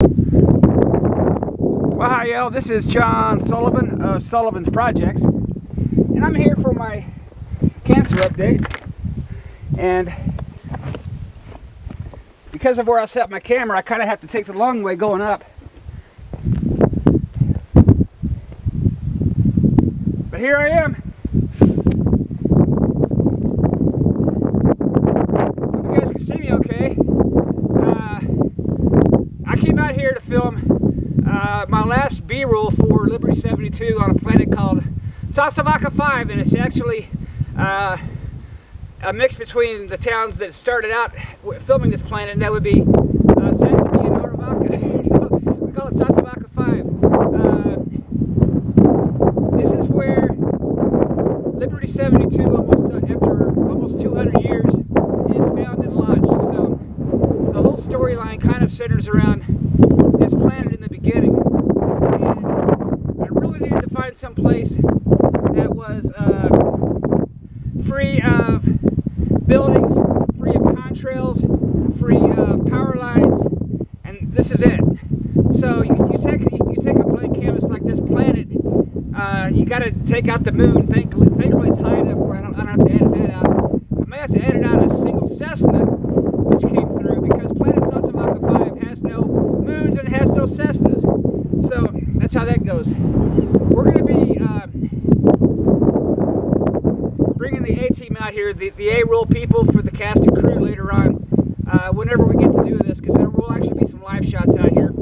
Well, hi y'all, this is John Sullivan of Sullivan's Projects, and I'm here for my cancer update. And because of where I set my camera, I kind of have to take the long way going up. But here I am. Hope you guys can see me okay. I came out here to film my last B-roll for Liberty 72 on a planet called Sasavaca 5, and it's actually a mix between the towns that started out filming this planet, and that would be Sasami and Aravaca. So we call it Sasavaca 5. This is where Liberty 72, after almost 200 years, is found and lodged. So the whole storyline kind of centers around this planet in the beginning. And I really needed to find some place that was free of buildings, free of contrails, free of power lines, and this is it. So you take a blank canvas like this planet. You got to take out the moon. Thankfully it's high enough where I don't have to edit that out. I may have to edit out a single Cessna which came through, because planet Sasavaca 5 has no moons and it has no Cessnas. So that's how that goes. We're going to be bringing the A-team out here, the A-roll people for the cast and crew later on, whenever we get to do this, because there will actually be some live shots out here.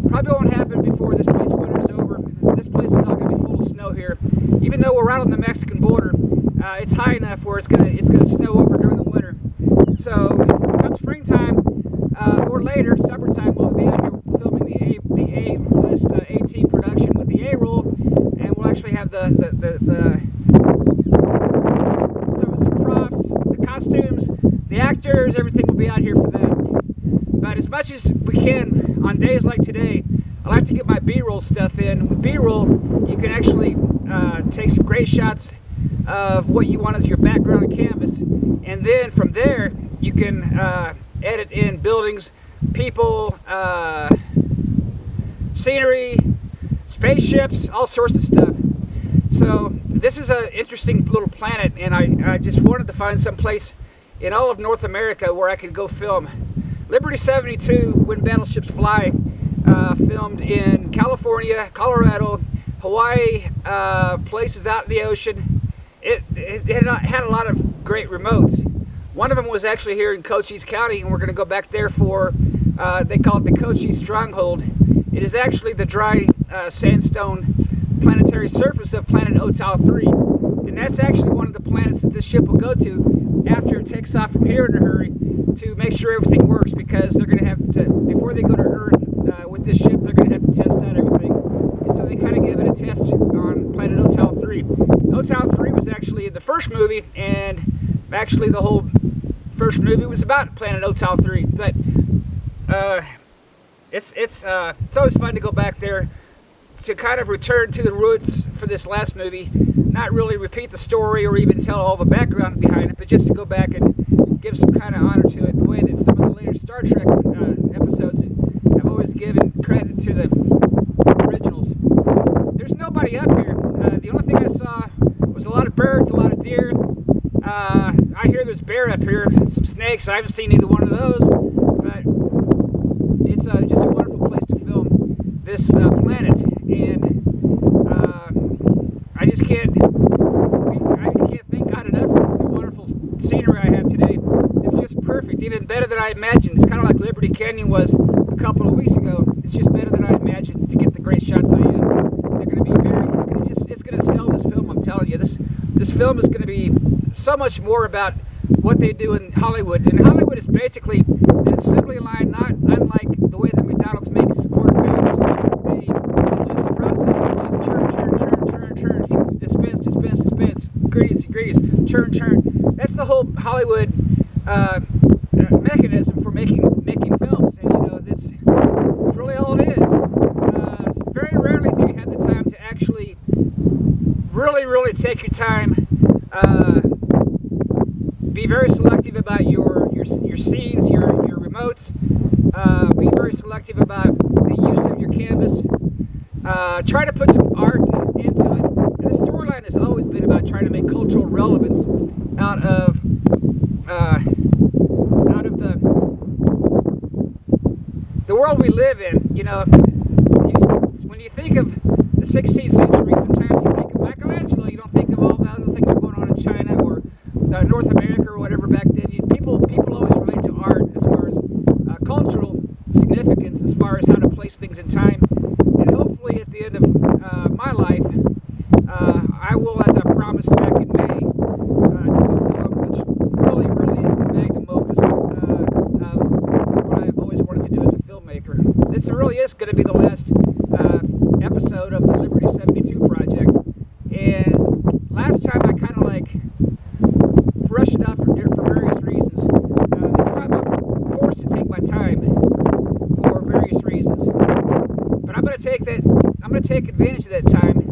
Probably won't happen before this place winter's over. This place is all going to be full of snow here. Even though we're right on the Mexican border, it's high enough where it's gonna snow over during the winter. So come springtime or later, summertime, we'll be out here filming the A-list AT production with the A-roll, and we'll actually have some props, the costumes, the actors, everything will be out here for that. But as much as we can on days like today, I like to get my B-roll stuff in. With B-roll, you can actually take some great shots of what you want as your background on canvas, and then from there you can edit in buildings, people, scenery, spaceships, all sorts of stuff. So this is an interesting little planet, and I just wanted to find some place in all of North America where I could go film. Liberty 72, When Battleships Fly, filmed in California, Colorado, Hawaii, places out in the ocean. It had a lot of great remotes. One of them was actually here in Cochise County, and we're going to go back there for, they call it the Cochise Stronghold. It is actually the dry sandstone planetary surface of planet Otal 3. And that's actually one of the planets that this ship will go to after it takes off from here in a hurry, to make sure everything works, because they're going to have to, before they go to Earth with this ship, they're going to have to test out everything. And so they kind of give it a test on planet Otal 3. Otal 3 was actually the first movie, and actually the whole first movie was about planet Otal 3. But it's always fun to go back there to kind of return to the roots for this last movie, not really repeat the story or even tell all the background behind it, but just to go back and give some kind of honor to it, the way that some of the later Star Trek episodes have always given credit to the originals. There's nobody up here. The only thing I saw was a lot of birds, a lot of deer. I hear there's bear up here, some snakes. I haven't seen either one of those, but it's just a wonderful place to film this planet, and I just can't thank God enough for the wonderful scenery I have today. It's just perfect, even better than I imagined. It's kind of like Liberty Canyon was a couple of weeks ago. It's just better than I imagined to get the great shots I am. They're going to be it's going to sell this film, I'm telling you. This film is going to be so much more about what they do in Hollywood. And Hollywood is basically an assembly line, not unlike the way that McDonald's makes quarter pounders. It's just a process. It's just churn, dispense, grease, churn. That's the whole Hollywood mechanism for making films. And that's really all it is. Very rarely do you have the time to actually really take your time. Be very selective about your scenes, your remotes. Be very selective about the canvas, try to put some art into it. And the storyline has always been about trying to make cultural relevance out of the world we live in. You know, when you think of the 16th century, sometimes you think of Michelangelo. You don't think of all the other things that are going on in China or North America or whatever back then. People always relate to art as far as cultural significance, as far as how to place things in time. And hopefully, at the end of my life, I will, as I promised back in May, do a film which really is the magnum opus of what I've always wanted to do as a filmmaker. This really is going to be the last episode of the Liberty 72 project. And last time I kind of like rushed it out for various reasons. This time I'm forced to take my time for various reasons. But I'm going to take advantage of that time.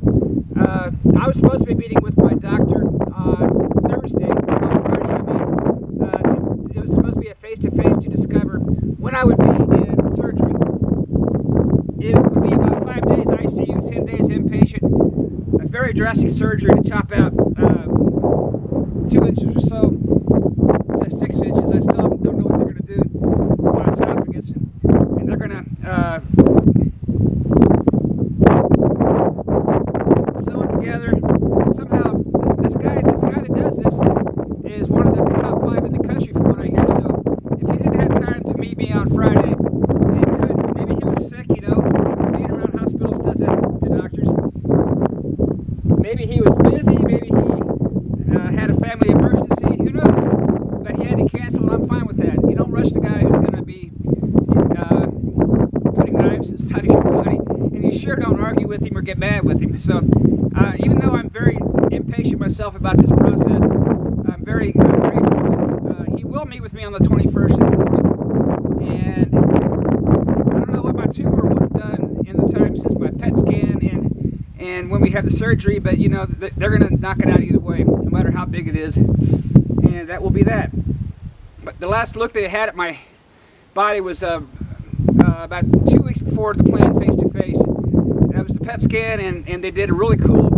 I was supposed to be meeting with my doctor on Thursday, on Friday, I mean. It was supposed to be a face-to-face to discover when I would be in surgery. It would be about 5 days ICU, 10 days inpatient, a very drastic surgery to chop out 2 inches or so to 6 inches. I still don't know what they're going to do with my esophagus. And they're going to sew it together. Somehow, this guy that does this is one of the top 5 in the country from what I hear. So if he didn't have time to meet me on Friday, he couldn't. Maybe he was sick, you know. Being around hospitals does that to doctors. Maybe he was busy. Maybe he had a family emergency. Who knows? But he had to cancel, and I'm fine with that. You don't rush the guy who's going to be putting knives inside of your body, and you sure don't argue with him or get mad with him. So even though I'm very impatient myself about this process, I'm very grateful that he will meet with me on the 21st in the morning. And I don't know what my tumor would have done in the time since my PET scan and when we had the surgery, but you know, they're going to knock it out either way, no matter how big it is. And that will be that. But the last look they had at my body was about 2 weeks before the planned face-to-face. That was the PET scan, and they did a really cool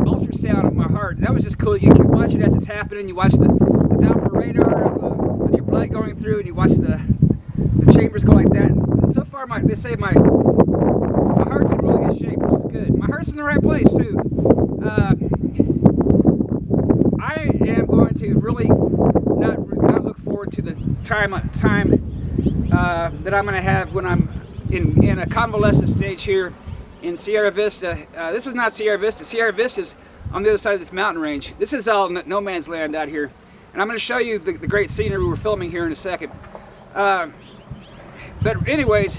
ultrasound of my heart. That was just cool. You can watch it as it's happening. You watch the Doppler radar of your blood going through, and you watch the chambers go like that. And so far, they say my heart's in really good shape, which is good. My heart's in the right place too. I am going to really not look forward to the time that I'm going to have when I'm in a convalescent stage here in Sierra Vista. This is not Sierra Vista. Sierra Vista's on the other side of this mountain range. This is all no man's land out here. And I'm going to show you the great scenery we're filming here in a second. But anyways,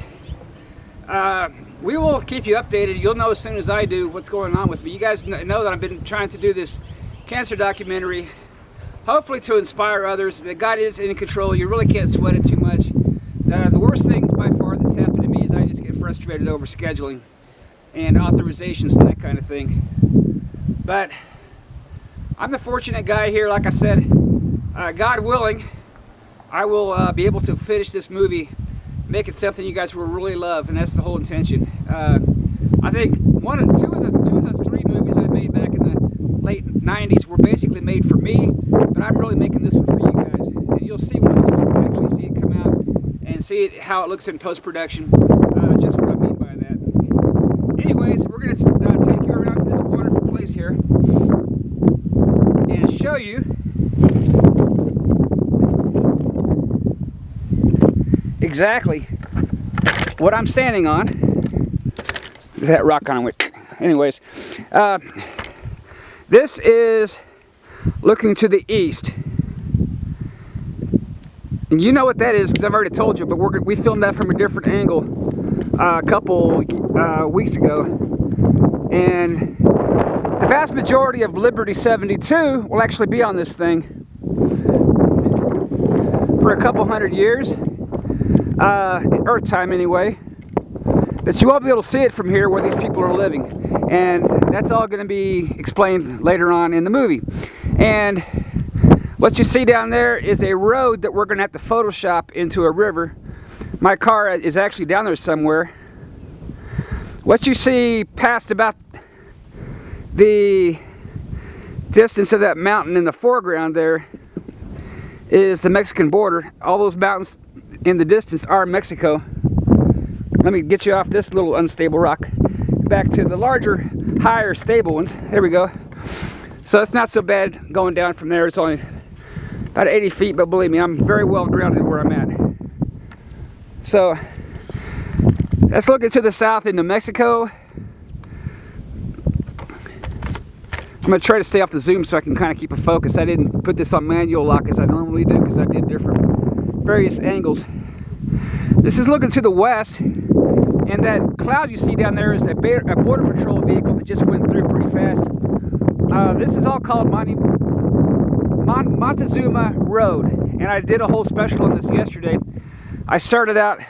we will keep you updated. You'll know as soon as I do what's going on with me. You guys know that I've been trying to do this cancer documentary, hopefully to inspire others. That God is in control. You really can't sweat it too much. The worst thing by far that's happened to me is I just get frustrated over scheduling and authorizations and that kind of thing. But I'm the fortunate guy here. Like I said, God willing, I will be able to finish this movie, make it something you guys will really love, and that's the whole intention. I think two of the 3 movies I made back in the late 90s were basically made for me, but I'm really making this one for you guys. And you'll see once you actually see it come out and see how it looks in post-production, just what I mean by that. Anyways, we're going to take you around to this wonderful place here and show you exactly what I'm standing on. Is that rock on it? Anyways, this is looking to the east. And you know what that is because I've already told you, but we filmed that from a different angle a couple weeks ago. And the vast majority of Liberty 72 will actually be on this thing for a couple hundred years. Earth time anyway, that you won't be able to see it from here where these people are living, and that's all going to be explained later on in the movie. And what you see down there is a road that we're going to have to Photoshop into a river My car is actually down there somewhere. What you see past about the distance of that mountain in the foreground there is the Mexican border. All those mountains in the distance are Mexico. Let me get you off this little unstable rock back to the larger, higher, stable ones. There we go. So it's not so bad going down from there. It's only about 80 feet, but believe me, I'm very well grounded where I'm at. So let's look to the south into Mexico. I'm going to try to stay off the zoom so I can kind of keep a focus. I didn't put this on manual lock as I normally do because I did different various angles. This is looking to the west, and that cloud you see down there is a Border Patrol vehicle that just went through pretty fast. This is all called Montezuma Road, and I did a whole special on this yesterday. I started out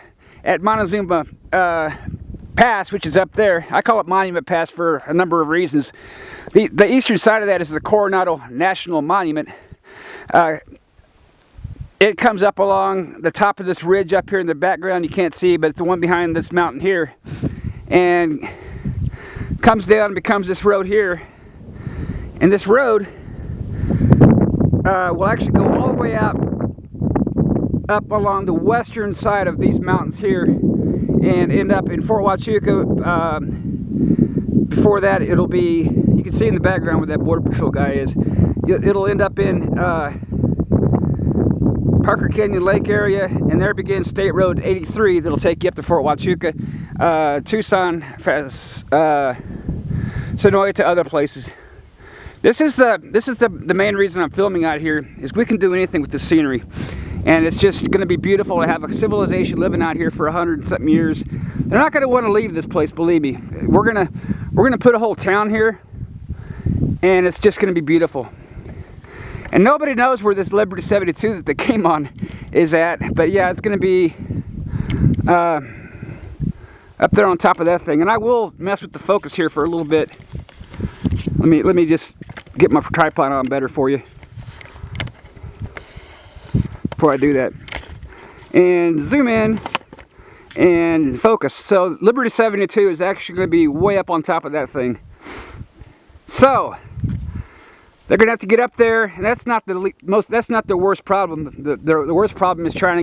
at Montezuma Pass, which is up there. I call it Monument Pass for a number of reasons. The eastern side of that is the Coronado National Monument. It comes up along the top of this ridge up here in the background. You can't see, but it's the one behind this mountain here, and comes down and becomes this road here. And this road will actually go all the way up along the western side of these mountains here and end up in Fort Huachuca. Before that, it'll be, you can see in the background where that Border Patrol guy is, it'll end up in Parker Canyon Lake area, and there begins State Road 83 that'll take you up to Fort Huachuca, Tucson, Sonoya, to other places. This is the main reason I'm filming out here, is we can do anything with the scenery. And it's just going to be beautiful to have a civilization living out here for 100 and something years. They're not going to want to leave this place, believe me. We're gonna put a whole town here, and it's just going to be beautiful. And nobody knows where this Liberty 72 that they came on is at, but yeah, it's going to be up there on top of that thing. And I will mess with the focus here for a little bit. Let me just get my tripod on better for you before I do that. And zoom in and focus. So Liberty 72 is actually going to be way up on top of that thing. So they're going to have to get up there, and that's not the worst problem. The worst problem is trying to